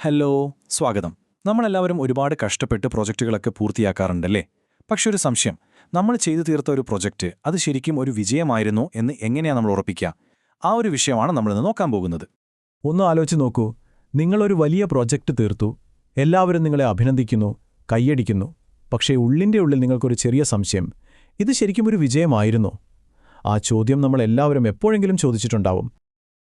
Hello, സ്വാഗതം. നമ്മളെല്ലാവരും ഒരുപാട് കഷ്ടപ്പെട്ട് പ്രൊജക്റ്റുകളൊക്കെ പൂർത്തിയാക്കാറുണ്ടല്ലേ? പക്ഷെ ഒരു സംശയം, നമ്മൾ ചെയ്തു തീർത്ത ഒരു പ്രൊജക്റ്റ് അത് ശരിക്കും ഒരു വിജയമായിരുന്നോ എന്ന് എങ്ങനെയാണ് നമ്മൾ ഉറപ്പിക്കുക? ആ ഒരു വിഷയമാണ് നമ്മളിന്ന് നോക്കാൻ പോകുന്നത്. ഒന്ന് ആലോചിച്ച് നോക്കൂ. നിങ്ങളൊരു വലിയ പ്രോജക്റ്റ് തീർത്തു, എല്ലാവരും നിങ്ങളെ അഭിനന്ദിക്കുന്നു, കൈയടിക്കുന്നു. പക്ഷേ ഉള്ളിൻ്റെ ഉള്ളിൽ നിങ്ങൾക്കൊരു ചെറിയ സംശയം, ഇത് ശരിക്കും ഒരു വിജയമായിരുന്നോ? ആ ചോദ്യം നമ്മളെല്ലാവരും എപ്പോഴെങ്കിലും ചോദിച്ചിട്ടുണ്ടാവും.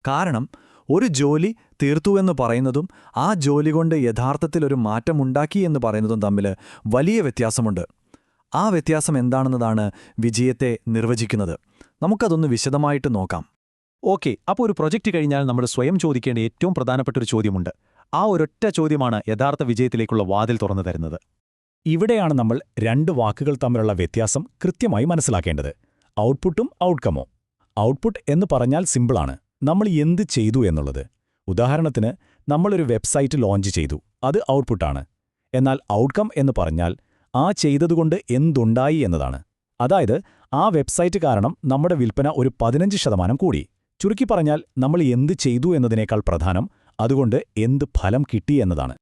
കാരണം ഒരു ജോലി തീർത്തുവെന്ന് പറയുന്നതും ആ ജോലി കൊണ്ട് യഥാർത്ഥത്തിൽ ഒരു മാറ്റമുണ്ടാക്കി എന്ന് പറയുന്നതും തമ്മിൽ വലിയ വ്യത്യാസമുണ്ട്. ആ വ്യത്യാസം എന്താണെന്നതാണ് വിജയത്തെ നിർവചിക്കുന്നത്. നമുക്കതൊന്ന് വിശദമായിട്ട് നോക്കാം. ഓക്കെ, അപ്പോൾ ഒരു പ്രൊജക്റ്റ് കഴിഞ്ഞാൽ നമ്മൾ സ്വയം ചോദിക്കേണ്ട ഏറ്റവും പ്രധാനപ്പെട്ട ഒരു ചോദ്യമുണ്ട്. ആ ഒരൊറ്റ ചോദ്യമാണ് യഥാർത്ഥ വിജയത്തിലേക്കുള്ള വാതിൽ തുറന്നു തരുന്നത്. ഇവിടെയാണ് നമ്മൾ രണ്ട് വാക്കുകൾ തമ്മിലുള്ള വ്യത്യാസം കൃത്യമായി മനസ്സിലാക്കേണ്ടത്: ഔട്ട്പുട്ടും ഔട്ട്കമോ. ഔട്ട്പുട്ട് എന്ന് പറഞ്ഞാൽ സിമ്പിളാണ്, നമ്മൾ എന്ത് ചെയ്തു എന്നുള്ളത്. ഉദാഹരണത്തിന്, നമ്മളൊരു വെബ്സൈറ്റ് ലോഞ്ച് ചെയ്തു, അത് ഔട്ട്പുട്ടാണ്. എന്നാൽ ഔട്ട്കം എന്ന് പറഞ്ഞാൽ ആ ചെയ്തതുകൊണ്ട് എന്തുണ്ടായി എന്നതാണ്. അതായത്, ആ വെബ്സൈറ്റ് കാരണം നമ്മുടെ വിൽപ്പന ഒരു 15% കൂടി. ചുരുക്കി പറഞ്ഞാൽ, നമ്മൾ എന്ത് ചെയ്തു എന്നതിനേക്കാൾ പ്രധാനം അതുകൊണ്ട് എന്ത് ഫലം കിട്ടി എന്നതാണ്.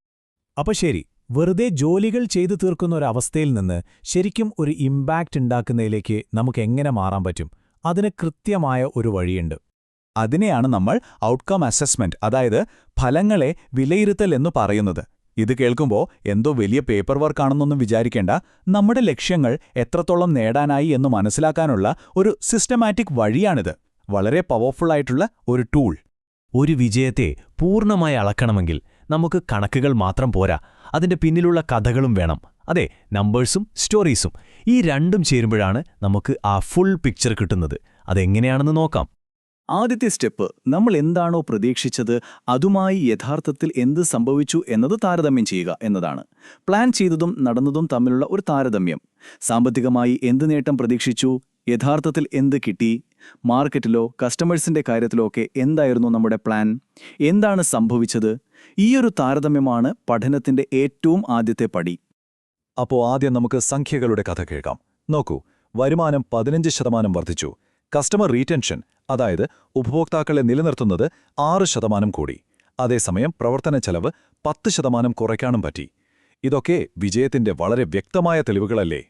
അപ്പോൾ ശരി, വെറുതെ ജോലികൾ ചെയ്തു തീർക്കുന്ന ഒരവസ്ഥയിൽ നിന്ന് ശരിക്കും ഒരു ഇമ്പാക്റ്റ് ഉണ്ടാക്കുന്നതിലേക്ക് നമുക്കെങ്ങനെ മാറാൻ പറ്റും? അതിന് കൃത്യമായ ഒരു വഴിയുണ്ട്. അതിനെയാണ് നമ്മൾ ഔട്ട്കം അസസ്മെന്റ്, അതായത് ഫലങ്ങളെ വിലയിരുത്തൽ എന്നു പറയുന്നത്. ഇത് കേൾക്കുമ്പോൾ എന്തോ വലിയ പേപ്പർ വർക്കാണെന്നൊന്നും വിചാരിക്കേണ്ട. നമ്മുടെ ലക്ഷ്യങ്ങൾ എത്രത്തോളം നേടാനായി എന്ന് മനസ്സിലാക്കാനുള്ള ഒരു സിസ്റ്റമാറ്റിക് വഴിയാണിത്. വളരെ പവർഫുള്ളായിട്ടുള്ള ഒരു ടൂൾ. ഒരു വിജയത്തെ പൂർണ്ണമായി അളക്കണമെങ്കിൽ നമുക്ക് കണക്കുകൾ മാത്രം പോരാ, അതിന്റെ പിന്നിലുള്ള കഥകളും വേണം. അതെ, നമ്പേഴ്സും സ്റ്റോറീസും. ഈ രണ്ടും ചേരുമ്പോഴാണ് നമുക്ക് ആ ഫുൾ പിക്ചർ കിട്ടുന്നത്. അതെങ്ങനെയാണെന്ന് നോക്കാം. ആദ്യത്തെ സ്റ്റെപ്പ്, നമ്മൾ എന്താണോ പ്രതീക്ഷിച്ചത് അതുമായി യഥാർത്ഥത്തിൽ എന്ത് സംഭവിച്ചു എന്നത് താരതമ്യം ചെയ്യുക എന്നതാണ്. പ്ലാൻ ചെയ്തതും നടന്നതും തമ്മിലുള്ള ഒരു താരതമ്യം. സാമ്പത്തികമായി എന്ത് നേട്ടം പ്രതീക്ഷിച്ചു, യഥാർത്ഥത്തിൽ എന്ത് കിട്ടി, മാർക്കറ്റിലോ കസ്റ്റമേഴ്സിന്റെ കാര്യത്തിലോ ഒക്കെ എന്തായിരുന്നു നമ്മുടെ പ്ലാൻ, എന്താണ് സംഭവിച്ചത്? ഈയൊരു താരതമ്യമാണ് പഠനത്തിന്റെ ഏറ്റവും ആദ്യത്തെ പടി. അപ്പോൾ ആദ്യം നമുക്ക് സംഖ്യകളുടെ കഥ കേൾക്കാം. നോക്കൂ, വരുമാനം 15% വർദ്ധിച്ചു. കസ്റ്റമർ റീറ്റൻഷൻ, അതായത് ഉപഭോക്താക്കളെ നിലനിർത്തുന്നത് 6% കൂടി. അതേസമയം പ്രവർത്തന ചെലവ് 10% കുറയ്ക്കാനും പറ്റി. ഇതൊക്കെ വിജയത്തിന്റെ വളരെ വ്യക്തമായ തെളിവുകളല്ലേ?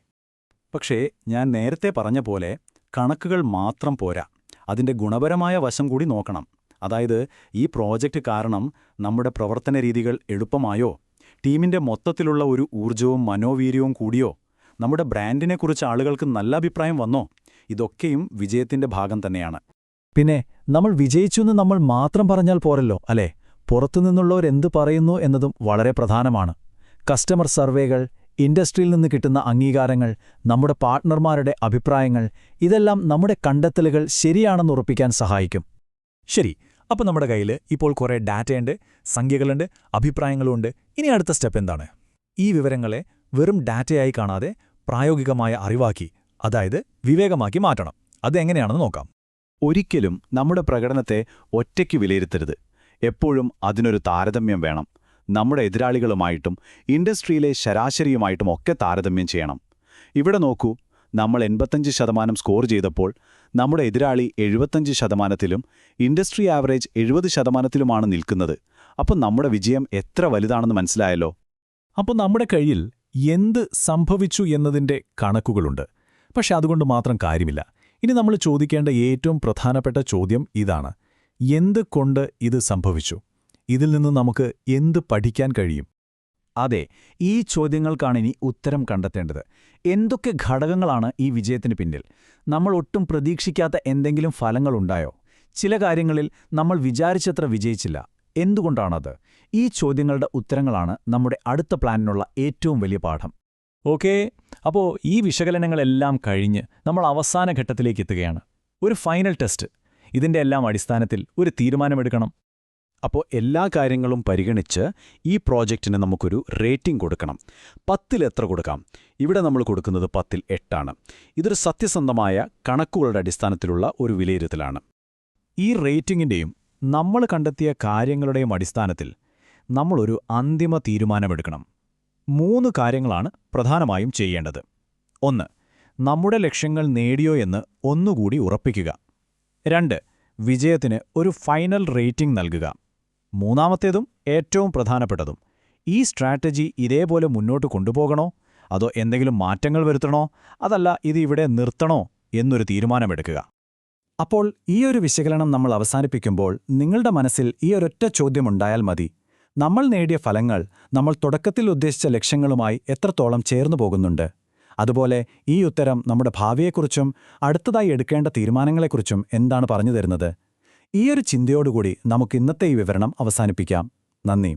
പക്ഷേ ഞാൻ നേരത്തെ പറഞ്ഞ പോലെ കണക്കുകൾ മാത്രം പോരാ, അതിന്റെ ഗുണപരമായ വശം കൂടി നോക്കണം. അതായത്, ഈ പ്രോജക്റ്റ് കാരണം നമ്മുടെ പ്രവർത്തന രീതികൾ എളുപ്പമായോ, ടീമിന്റെ മൊത്തത്തിലുള്ള ഒരു ഊർജവും മനോവീര്യവും കൂടിയോ, നമ്മുടെ ബ്രാൻഡിനെക്കുറിച്ച് ആളുകൾക്ക് നല്ല അഭിപ്രായം വന്നോ? ഇതൊക്കെയും വിജയത്തിന്റെ ഭാഗം തന്നെയാണ്. പിന്നെ നമ്മൾ വിജയിച്ചുവെന്ന് നമ്മൾ മാത്രം പറഞ്ഞാൽ പോരല്ലോ, അല്ലേ? പുറത്തുനിന്നുള്ളവരെന്ത് പറയുന്നു എന്നതും വളരെ പ്രധാനമാണ്. കസ്റ്റമർ സർവേകൾ, ഇൻഡസ്ട്രിയിൽ നിന്ന് കിട്ടുന്ന അംഗീകാരങ്ങൾ, നമ്മുടെ പാർട്ട്ണർമാരുടെ അഭിപ്രായങ്ങൾ, ഇതെല്ലാം നമ്മുടെ കണ്ടെത്തലുകൾ ശരിയാണെന്ന് ഉറപ്പിക്കാൻ സഹായിക്കും. ശരി, അപ്പോൾ നമ്മുടെ കയ്യിൽ ഇപ്പോൾ കുറേ ഡാറ്റയുണ്ട്, സംഖ്യകളുണ്ട്, അഭിപ്രായങ്ങളുമുണ്ട്. ഇനി അടുത്ത സ്റ്റെപ്പ് എന്താണ്? ഈ വിവരങ്ങളെ വെറും ഡാറ്റയായി കാണാതെ പ്രായോഗികമായ അറിവാക്കി, അതായത് വിവേകമാക്കി മാറ്റണം. അതെങ്ങനെയാണെന്ന് നോക്കാം. ഒരിക്കലും നമ്മുടെ പ്രകടനത്തെ ഒറ്റയ്ക്ക് വിലയിരുത്തരുത്. എപ്പോഴും അതിനൊരു താരതമ്യം വേണം. നമ്മുടെ എതിരാളികളുമായിട്ടും ഇൻഡസ്ട്രിയിലെ ശരാശരിയുമായിട്ടും ഒക്കെ താരതമ്യം ചെയ്യണം. ഇവിടെ നോക്കൂ, നമ്മൾ 85% സ്കോർ ചെയ്തപ്പോൾ നമ്മുടെ എതിരാളി 75%-ലും ഇൻഡസ്ട്രി ആവറേജ് 70%-ലുമാണ് നിൽക്കുന്നത്. അപ്പോൾ നമ്മുടെ വിജയം എത്ര വലുതാണെന്ന് മനസ്സിലായല്ലോ. അപ്പോൾ നമ്മുടെ കയ്യിൽ എന്ത് സംഭവിച്ചു എന്നതിൻ്റെ കണക്കുകളുണ്ട്. പക്ഷെ അതുകൊണ്ട് മാത്രം കാര്യമില്ല. ഇനി നമ്മൾ ചോദിക്കേണ്ട ഏറ്റവും പ്രധാനപ്പെട്ട ചോദ്യം ഇതാണ്: എന്ത് കൊണ്ട് ഇത് സംഭവിച്ചു? ഇതിൽ നിന്ന് നമുക്ക് എന്ത് പഠിക്കാൻ കഴിയും? അതെ, ഈ ചോദ്യങ്ങൾക്കാണ് ഇനി ഉത്തരം കണ്ടെത്തേണ്ടത്. എന്തൊക്കെ ഘടകങ്ങളാണ് ഈ വിജയത്തിന് പിന്നിൽ? നമ്മൾ ഒട്ടും പ്രതീക്ഷിക്കാത്ത എന്തെങ്കിലും ഫലങ്ങളുണ്ടായോ? ചില കാര്യങ്ങളിൽ നമ്മൾ വിചാരിച്ചത്ര വിജയിച്ചില്ല. എന്തുകൊണ്ടാണത്? ഈ ചോദ്യങ്ങളുടെ ഉത്തരങ്ങളാണ് നമ്മുടെ അടുത്ത പ്ലാനിനുള്ള ഏറ്റവും വലിയ പാഠം. ഓക്കേ, അപ്പോൾ ഈ വിശകലനങ്ങളെല്ലാം കഴിഞ്ഞ് നമ്മൾ അവസാന ഘട്ടത്തിലേക്ക് എത്തുകയാണ്. ഒരു ഫൈനൽ ടെസ്റ്റ്. ഇതിൻ്റെ എല്ലാം അടിസ്ഥാനത്തിൽ ഒരു തീരുമാനമെടുക്കണം. അപ്പോൾ എല്ലാ കാര്യങ്ങളും പരിഗണിച്ച് ഈ പ്രോജക്റ്റിന് നമുക്കൊരു റേറ്റിംഗ് കൊടുക്കണം. 10-ൽ എത്ര കൊടുക്കാം? ഇവിടെ നമ്മൾ കൊടുക്കുന്നത് 10-ൽ 8ആണ്. ഇതൊരു സത്യസന്ധമായ കണക്കുകളുടെ അടിസ്ഥാനത്തിലുള്ള ഒരു വിലയിരുത്തലാണ്. ഈ റേറ്റിംഗിൻ്റെയും നമ്മൾ കണ്ടെത്തിയ കാര്യങ്ങളുടെയും അടിസ്ഥാനത്തിൽ നമ്മളൊരു അന്തിമ തീരുമാനമെടുക്കണം. 3 കാര്യങ്ങളാണ് പ്രധാനമായും ചെയ്യേണ്ടത്. 1. നമ്മുടെ ലക്ഷ്യങ്ങൾ നേടിയോ എന്ന് ഒന്നുകൂടി ഉറപ്പിക്കുക. 2. വിജയത്തിന് ഒരു ഫൈനൽ റേറ്റിംഗ് നൽകുക. മൂന്നാമത്തേതും ഏറ്റവും പ്രധാനപ്പെട്ടതും, ഈ സ്ട്രാറ്റജി ഇതേപോലെ മുന്നോട്ട് കൊണ്ടുപോകണോ, അതോ എന്തെങ്കിലും മാറ്റങ്ങൾ വരുത്തണോ, അതല്ല ഇത് ഇവിടെ നിർത്തണോ എന്നൊരു തീരുമാനമെടുക്കുക. അപ്പോൾ ഈ ഒരു വിശകലനം നമ്മൾ അവസാനിപ്പിക്കുമ്പോൾ നിങ്ങളുടെ മനസ്സിൽ ഈ ഒരൊറ്റ ചോദ്യമുണ്ടായാൽ മതി: നമ്മൾ നേടിയ ഫലങ്ങൾ നമ്മൾ തുടക്കത്തിൽ ഉദ്ദേശിച്ച ലക്ഷ്യങ്ങളുമായി എത്രത്തോളം ചേർന്നു പോകുന്നുണ്ട്? അതുപോലെ ഈ ഉത്തരം നമ്മുടെ ഭാവിയെക്കുറിച്ചും അടുത്തതായി എടുക്കേണ്ട തീരുമാനങ്ങളെക്കുറിച്ചും എന്താണ് പറഞ്ഞു തരുന്നത്? ഈയൊരു ചിന്തയോടുകൂടി നമുക്ക് ഇന്നത്തെ ഈ വിവരണം അവസാനിപ്പിക്കാം. നന്ദി.